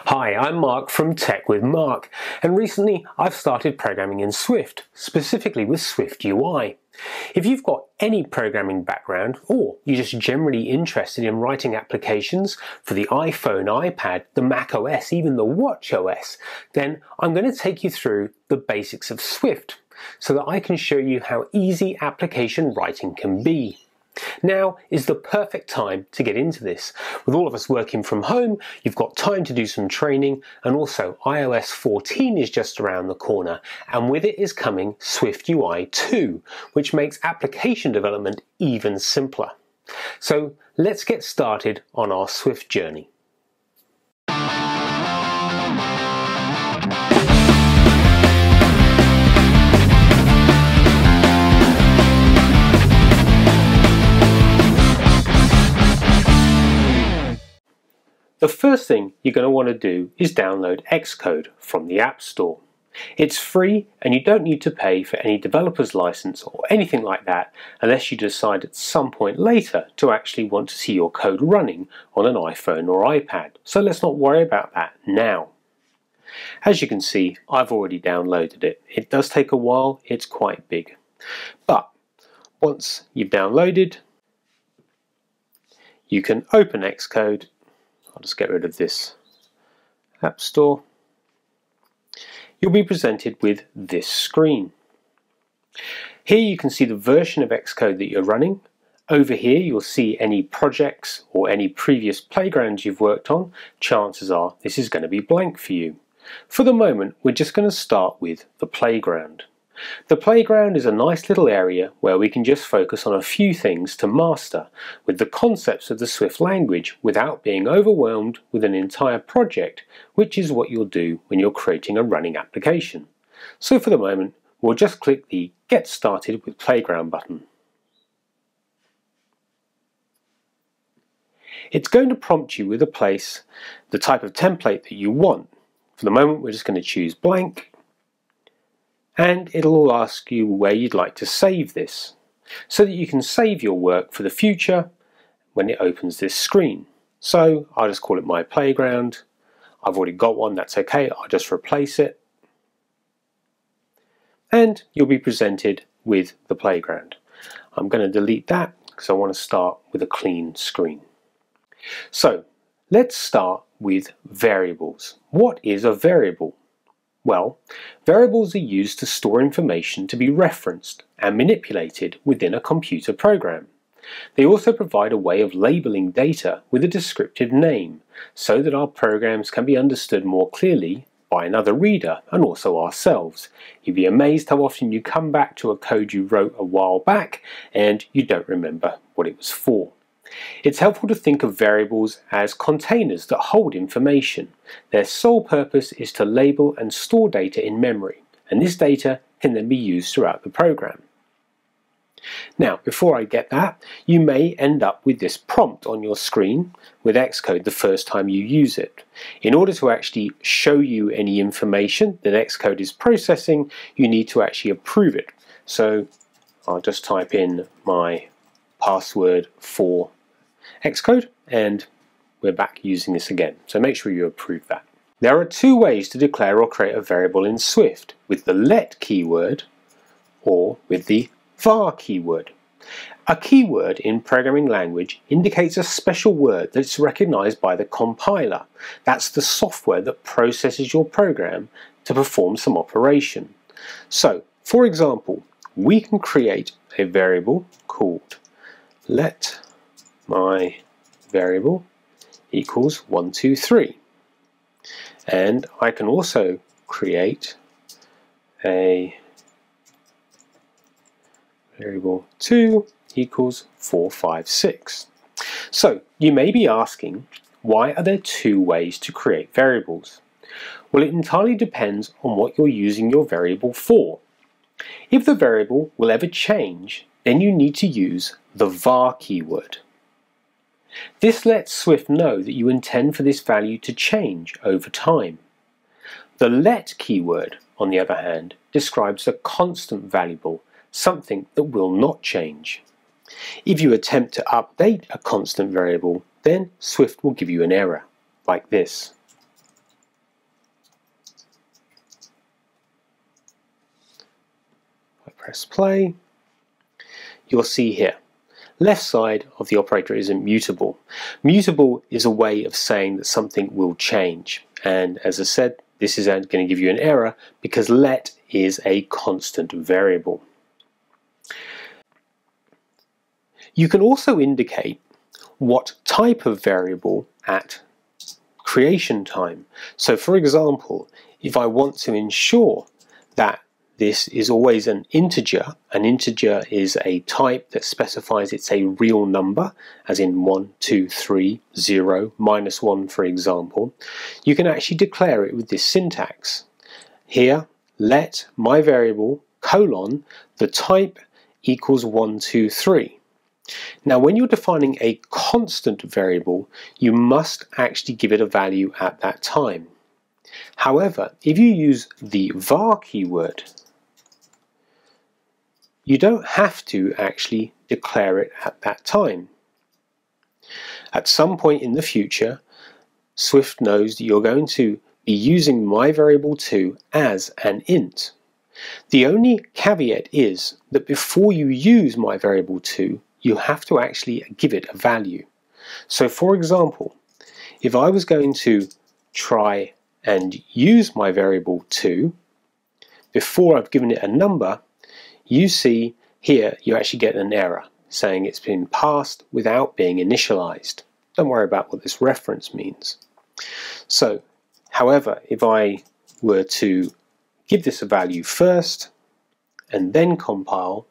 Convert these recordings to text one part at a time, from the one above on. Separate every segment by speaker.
Speaker 1: Hi, I'm Mark from Tech with Mark, and recently I've started programming in Swift, specifically with Swift UI. If you've got any programming background, or you're just generally interested in writing applications for the iPhone, iPad, the Mac OS, even the Watch OS, then I'm going to take you through the basics of Swift, so that I can show you how easy application writing can be. Now is the perfect time to get into this. With all of us working from home, you've got time to do some training, and also iOS 14 is just around the corner, and with it is coming Swift UI 2, which makes application development even simpler. So let's get started on our Swift journey. The first thing you're going to want to do is download Xcode from the App Store. It's free and you don't need to pay for any developer's license or anything like that unless you decide at some point later to actually want to see your code running on an iPhone or iPad. So let's not worry about that now. As you can see, I've already downloaded it. It does take a while, it's quite big. But once you've downloaded, you can open Xcode. I'll just get rid of this App Store. You'll be presented with this screen. Here you can see the version of Xcode that you're running. Over here you'll see any projects or any previous playgrounds you've worked on. Chances are this is going to be blank for you. For the moment, we're just going to start with the playground. The playground is a nice little area where we can just focus on a few things to master with the concepts of the Swift language without being overwhelmed with an entire project, which is what you'll do when you're creating a running application. So for the moment, we'll just click the Get Started with Playground button. It's going to prompt you with the type of template that you want. For the moment, we're just going to choose blank. And it'll ask you where you'd like to save this, so that you can save your work for the future when it opens this screen. So I'll just call it My Playground. I've already got one, that's okay, I'll just replace it. And you'll be presented with the playground. I'm going to delete that because I want to start with a clean screen. So let's start with variables. What is a variable? Well, variables are used to store information to be referenced and manipulated within a computer program. They also provide a way of labeling data with a descriptive name so that our programs can be understood more clearly by another reader and also ourselves. You'd be amazed how often you come back to a code you wrote a while back and you don't remember what it was for. It's helpful to think of variables as containers that hold information. Their sole purpose is to label and store data in memory, and this data can then be used throughout the program. Now, before I get that, you may end up with this prompt on your screen with Xcode the first time you use it. In order to actually show you any information that Xcode is processing, you need to actually approve it. So I'll just type in my password for Xcode and we're back using this again. So make sure you approve that. There are two ways to declare or create a variable in Swift, with the let keyword or with the var keyword. A keyword in programming language indicates a special word that's recognized by the compiler. That's the software that processes your program to perform some operation. So, for example, we can create a variable called let my variable equals 123, and I can also create a variable 2 equals 456. So you may be asking, why are there two ways to create variables? Well, it entirely depends on what you're using your variable for. If the variable will ever change, then you need to use the var keyword. This lets Swift know that you intend for this value to change over time. The let keyword, on the other hand, describes a constant variable, something that will not change. If you attempt to update a constant variable, then Swift will give you an error, like this. press play, you'll see here, left side of the operator is immutable. Mutable is a way of saying that something will change. And as I said, this is going to give you an error because let is a constant variable. You can also indicate what type of variable at creation time. So for example, if I want to ensure that this is always an integer is a type that specifies it's a real number, as in 1, 2, 3, 0, -1 for example, you can actually declare it with this syntax. Here, let my variable, colon, the type equals 1, 2, 3. Now when you're defining a constant variable, you must actually give it a value at that time. However, if you use the var keyword, you don't have to actually declare it at that time. At some point in the future, Swift knows that you're going to be using myVariable2 as an int. The only caveat is that before you use myVariable2, you have to actually give it a value. So for example, if I was going to try and use myVariable2 before I've given it a number, you see here you actually get an error saying it's been passed without being initialized. Don't worry about what this reference means. So, however, if I were to give this a value first and then compile,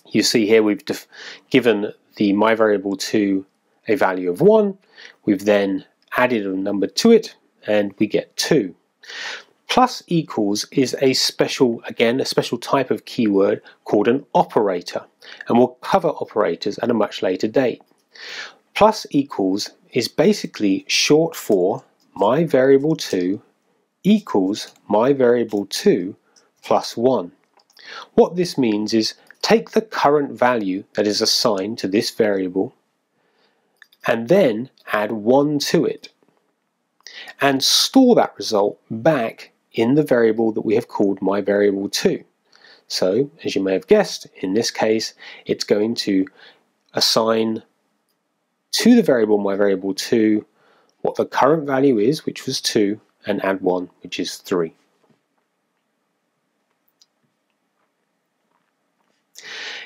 Speaker 1: you see here we've given the myVariable2 a value of 1, we've then added a number to it, and we get 2. Plus equals is a special type of keyword called an operator, and we'll cover operators at a much later date. Plus equals is basically short for myVariable2 equals myVariable2 plus 1. What this means is take the current value that is assigned to this variable and then add 1 to it, and store that result back in the variable that we have called myVariable2. So, as you may have guessed, in this case, it's going to assign to the variable myVariable2 what the current value is, which was 2, and add 1, which is 3.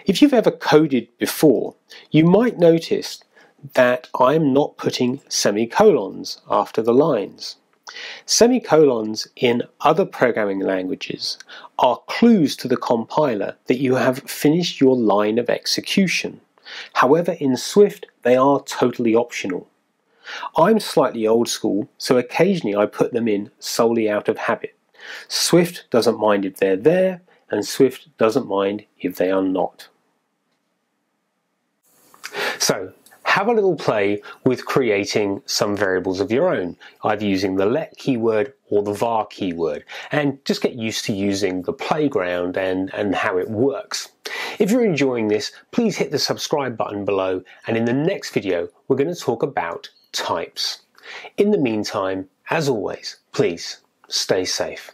Speaker 1: If you've ever coded before, you might notice that I'm not putting semicolons after the lines. Semicolons in other programming languages are clues to the compiler that you have finished your line of execution. However, in Swift, they are totally optional. I'm slightly old school, so occasionally I put them in solely out of habit. Swift doesn't mind if they're there, and Swift doesn't mind if they are not. So, have a little play with creating some variables of your own, either using the let keyword or the var keyword, and just get used to using the playground and how it works. If you're enjoying this, please hit the subscribe button below, and in the next video we're going to talk about types. In the meantime, as always, please stay safe.